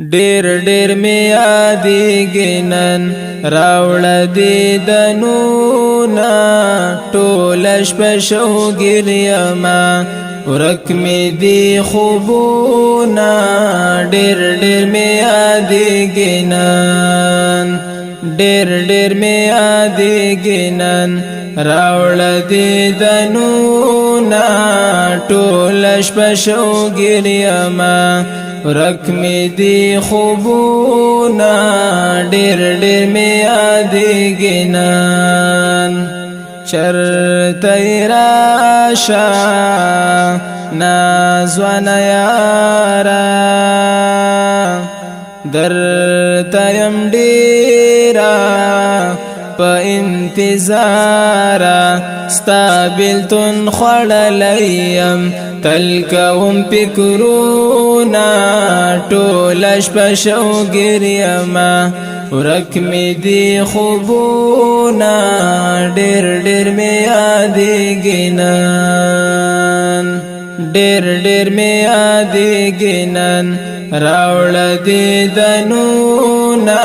ډیر ډیر می یادېږي نن راوړه دې دنونه ټوله شپه شوګیر یما ورک می دي خوبونه ډیر ډیر می یادېږي نن ډیر ډیر می یادېږي نن راوړه دې دنونه ټوله شپه شوګیر یما ورک می دی خوبونا ډیر ډیر می یادېږي نن چرته راشا نازوانه یارا درته یم ډیره په انتظار ستا بیلتون خوړلی یم تل کوم فکرونه ټوله شپه شوګیر یما ورک می دي خوبونه ډیر ډیر می یادېږي نن ډیر ډیر می یادېږي نن راوړه دې دنونه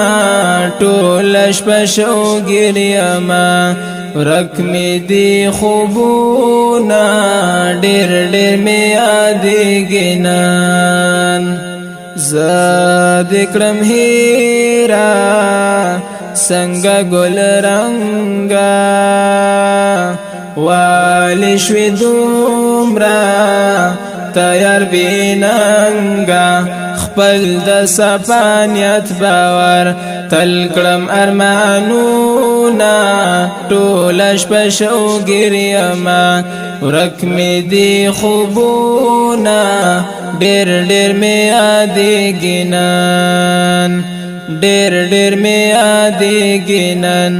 ټوله شپه شوګیر یما ورک می دي خوبونه ډیر ډیر می یادېږي نن زه دې کړم هیره څنګه ګل رنګه والی شوې دومره تیار بیننګه خپل د سپانیت باور تل کړم ارمانونه ټوله شپه شوګیر یما ورک می دي خوبونه ډیر ډیر می یادېږي نن ډیر ډیر می یادېږي نن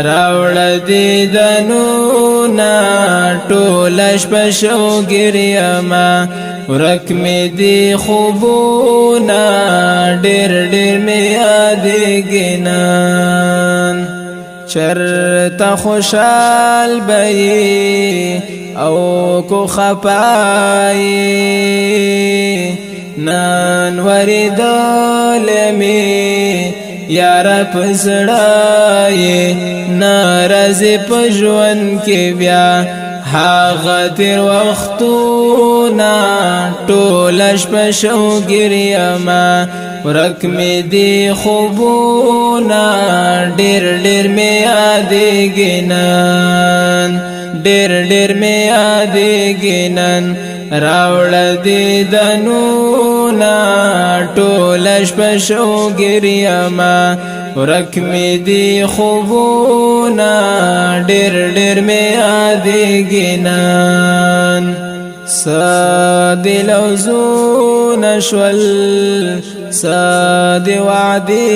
راوړه دې دنونه ټوله شپه شوګیر یما ورک می دي خوبونه ډیر ډیر می یادېږي نن چرته خوشحال بئی او کو خپای نن وریدلمی یار پزړای ناراضی په ژوند کې بیا هغه تیر وختونه ټوله شپه شوګیر یما ورک می دي خوبونه ډیر ډیر می یادېږي نن ډیر ډیر می یادېږي نن راوړه دې دنونه ټوله شپه شوګیر یما ورک می دي خوبونه ډیر ډیر می یادېږي نن سادي لوزونه شول سادي وعدې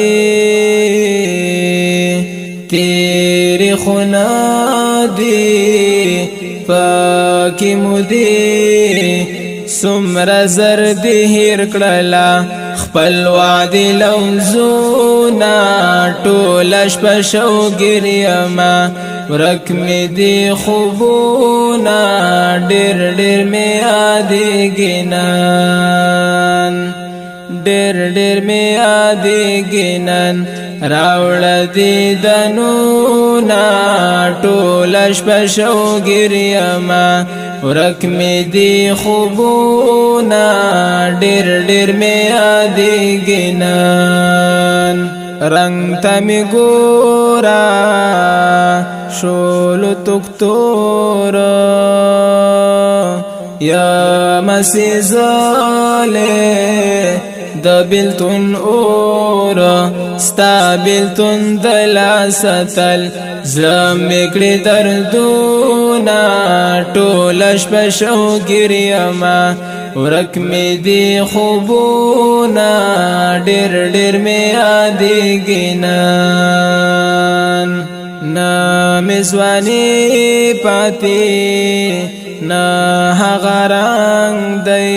تیری خونه دی پاکی مودی سمر زرد هیر کړلا خپل وعدې لوزونا ټوله شپه شوګیر یما ورک می دي خوبونه ډیر ډیر می یادېږي نن ډیر ډیر می یادېږي نن راوړه دې دنونه ټوله شپه شوګیر یما ورک می دي خوبونه ډیر ډیر می یادېږي نن رنگ ته می ګورا شولو تکتور یا مسی زاله د بیلتون اور ستا بیلتون دلا ستل زلم میکړي دردونه ټوله شپه شوګیر یما ورک می دي خوبونه ډیر ډیر می یادېږي نن نا مزوانی پاتی نا هغه رنګ دی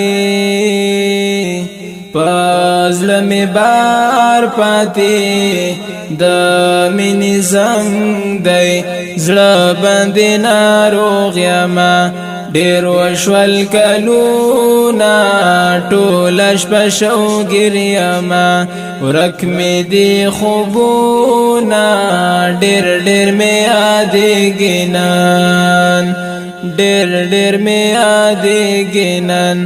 پزړه می بار پاتی د مینې زنګ دی زړه باندې ناروغ یما ډیر وشول کلونا ټول شپه شوګر یما ورک می دی خوبونا ډیر ډیر می یادېږي نن ډیر ډیر می یادېږي نن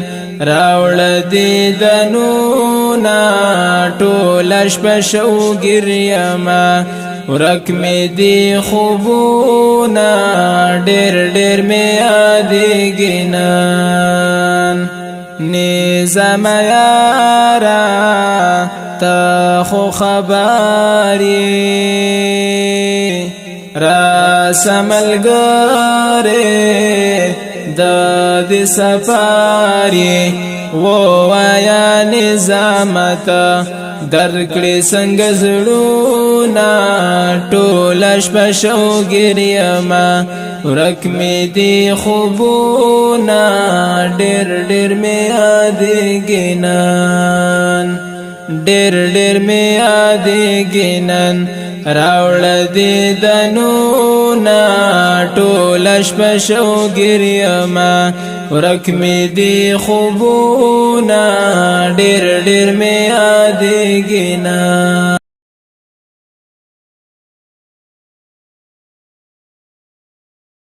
راوړ دې دنونا ټول شپه شوګر یما ورک می دی خوبونا ډیر ډیر می یادېږي نن نظام یارا تا خو خبرې را سملګرې د دې سفارې ووایا نظامتا درکړې څنګه زړونه ټول شپه شوګر یما ورک می دی خوبونه ډېر ډېر می یادېږي نن ډېر ډېر می یادېږي نن راوړ دې دنونا ټول شپه شوګر یما ورک می دی خوبونه ډېر ډېر می یادېږي نن